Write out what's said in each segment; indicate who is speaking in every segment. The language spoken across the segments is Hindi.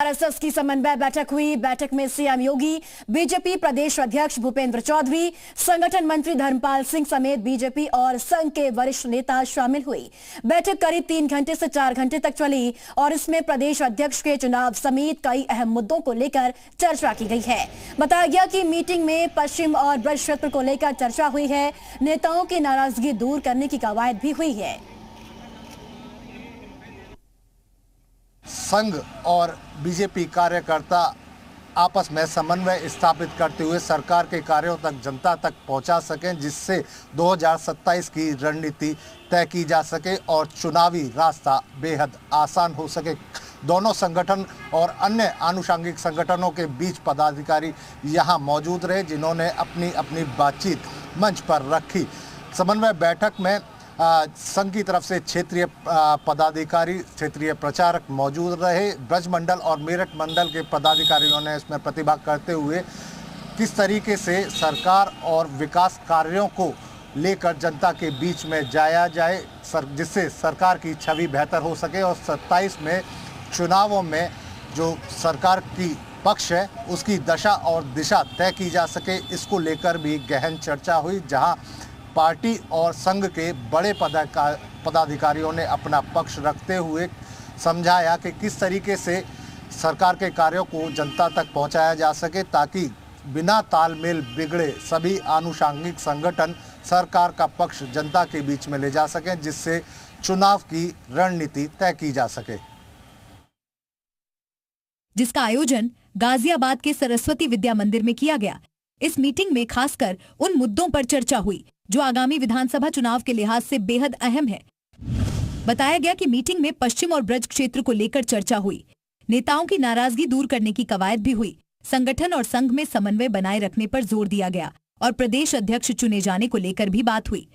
Speaker 1: आरएसएस की समन्वय बैठक हुई। बैठक में सीएम योगी, बीजेपी प्रदेश अध्यक्ष भूपेंद्र चौधरी, संगठन मंत्री धर्मपाल सिंह समेत बीजेपी और संघ के वरिष्ठ नेता शामिल हुई। बैठक करीब 3 घंटे से 4 घंटे तक चली और इसमें प्रदेश अध्यक्ष के चुनाव समेत कई अहम मुद्दों को लेकर चर्चा की गई है। बताया गया कि मीटिंग में पश्चिम और ब्रज क्षेत्र को लेकर चर्चा हुई है। नेताओं की नाराजगी दूर करने की कवायद भी हुई है।
Speaker 2: संघ और बीजेपी कार्यकर्ता आपस में समन्वय स्थापित करते हुए सरकार के कार्यों तक जनता तक पहुंचा सकें, जिससे 2027 की रणनीति तय की जा सके और चुनावी रास्ता बेहद आसान हो सके। दोनों संगठन और अन्य आनुषंगिक संगठनों के बीच पदाधिकारी यहां मौजूद रहे, जिन्होंने अपनी अपनी बातचीत मंच पर रखी। समन्वय बैठक में संघ की तरफ से क्षेत्रीय पदाधिकारी, क्षेत्रीय प्रचारक मौजूद रहे। ब्रज मंडल और मेरठ मंडल के पदाधिकारियों ने इसमें प्रतिभाग करते हुए किस तरीके से सरकार और विकास कार्यों को लेकर जनता के बीच में जाया जाए, जिससे सरकार की छवि बेहतर हो सके और 27 में चुनावों में जो सरकार की पक्ष है उसकी दशा और दिशा तय की जा सके, इसको लेकर भी गहन चर्चा हुई, जहां पार्टी और संघ के बड़े पदाधिकारियों ने अपना पक्ष रखते हुए समझाया कि किस तरीके से सरकार के कार्यों को जनता तक पहुंचाया जा सके, ताकि बिना तालमेल बिगड़े सभी आनुषंगिक संगठन सरकार का पक्ष जनता के बीच में ले जा सकें, जिससे चुनाव की रणनीति तय की जा सके।
Speaker 3: जिसका आयोजन गाजियाबाद के सरस्वती विद्या मंदिर में किया गया। इस मीटिंग में खासकर उन मुद्दों पर चर्चा हुई जो आगामी विधानसभा चुनाव के लिहाज से बेहद अहम है। बताया गया कि मीटिंग में पश्चिम और ब्रज क्षेत्र को लेकर चर्चा हुई। नेताओं की नाराजगी दूर करने की कवायद भी हुई। संगठन और संघ में समन्वय बनाए रखने पर जोर दिया गया और प्रदेश अध्यक्ष चुने जाने को लेकर भी बात हुई।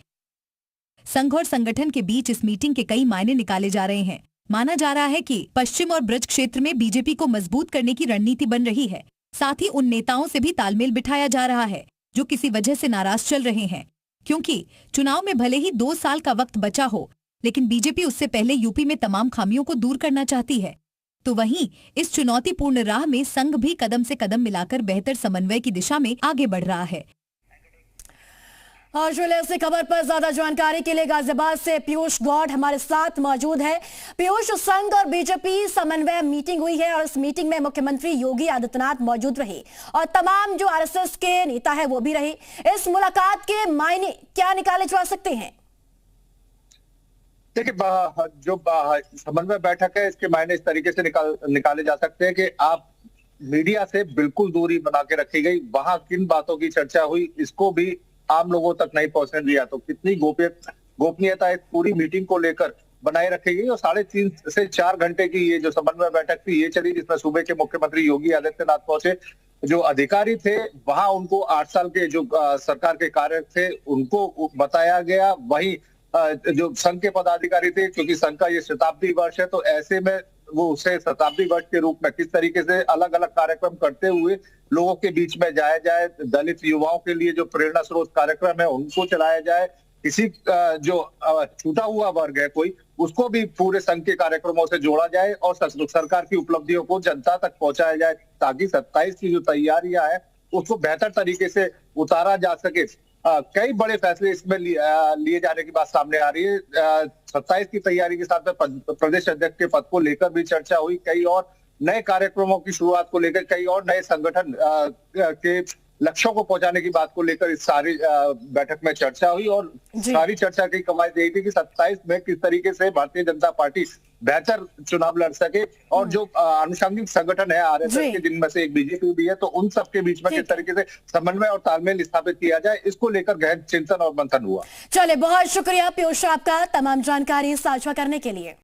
Speaker 3: संघ और संगठन के बीच इस मीटिंग के कई मायने निकाले जा रहे हैं। माना जा रहा है कि पश्चिम और ब्रज क्षेत्र में बीजेपी को मजबूत करने की रणनीति बन रही है। साथ ही उन नेताओं से भी तालमेल बिठाया जा रहा है जो किसी वजह से नाराज चल रहे हैं, क्योंकि चुनाव में भले ही 2 साल का वक्त बचा हो, लेकिन बीजेपी उससे पहले यूपी में तमाम खामियों को दूर करना चाहती है। तो वहीं इस चुनौतीपूर्ण राह में संघ भी कदम से कदम मिलाकर बेहतर समन्वय की दिशा में आगे बढ़ रहा है।
Speaker 1: और जुले से खबर पर ज्यादा जानकारी के लिए गाजियाबाद से पीयूष गौड़ हमारे साथ मौजूद है। पीयूष, संघ और बीजेपी समन्वय मीटिंग हुई है और इस मीटिंग में मुख्यमंत्री योगी आदित्यनाथ मौजूद रहे और तमाम जो आरएसएस के नेता है वो भी रहे। इस मुलाकात के मायने क्या निकाले जा सकते हैं?
Speaker 4: देखिए, जो समन्वय बैठक है इसके मायने इस तरीके से निकाले जा सकते हैं कि आप मीडिया से बिल्कुल दूरी बना के रखी गई। वहां किन बातों की चर्चा हुई इसको भी आम लोगों तक नहीं पहुंचने दिया, तो कितनी गोपनीयता इस पूरी मीटिंग को लेकर बनाए रखी गई। और 3.5 से 4 घंटे की ये जो समन्वय बैठक थी ये चली, जिसमें सूबे के मुख्यमंत्री योगी आदित्यनाथ पहुंचे। जो अधिकारी थे वहां उनको 8 साल के जो सरकार के कार्य थे उनको बताया गया। वहीं जो संघ के पदाधिकारी थे, क्योंकि संघ का ये शताब्दी वर्ष है, तो ऐसे में वो उसे शताब्दी वर्ष के रूप में किस तरीके से अलग अलग कार्यक्रम करते हुए लोगों के बीच में जाया जाए, दलित युवाओं के लिए जो प्रेरणा स्रोत कार्यक्रम है उनको चलाया जाए, किसी जो छूटा हुआ वर्ग है कोई, उसको भी पूरे संघ के कार्यक्रमों से जोड़ा जाए और सरकार की उपलब्धियों को जनता तक पहुंचाया जाए, ताकि 27 की जो तैयारियां हैं उसको बेहतर तरीके से उतारा जा सके। कई बड़े फैसले इसमें लिए जाने की बात सामने आ रही है। 27 की तैयारी के साथ में प्रदेश अध्यक्ष के पद को लेकर भी चर्चा हुई। कई और नए कार्यक्रमों की शुरुआत को लेकर, कई और नए संगठन के लक्ष्यों को पहुंचाने की बात को लेकर इस सारी बैठक में चर्चा हुई। और सारी चर्चा की कवायद यही थी कि 27 में किस तरीके से भारतीय जनता पार्टी बेहतर चुनाव लड़ सके और जो आनुषंगिक संगठन है आरएसएस के, जिनमें से एक बीजेपी भी है, तो उन सबके बीच में किस तरीके से समन्वय और तालमेल स्थापित किया जाए, इसको लेकर गहन चिंतन और मंथन हुआ।
Speaker 1: चले, बहुत शुक्रिया पीयूष आपका तमाम जानकारी साझा करने के लिए।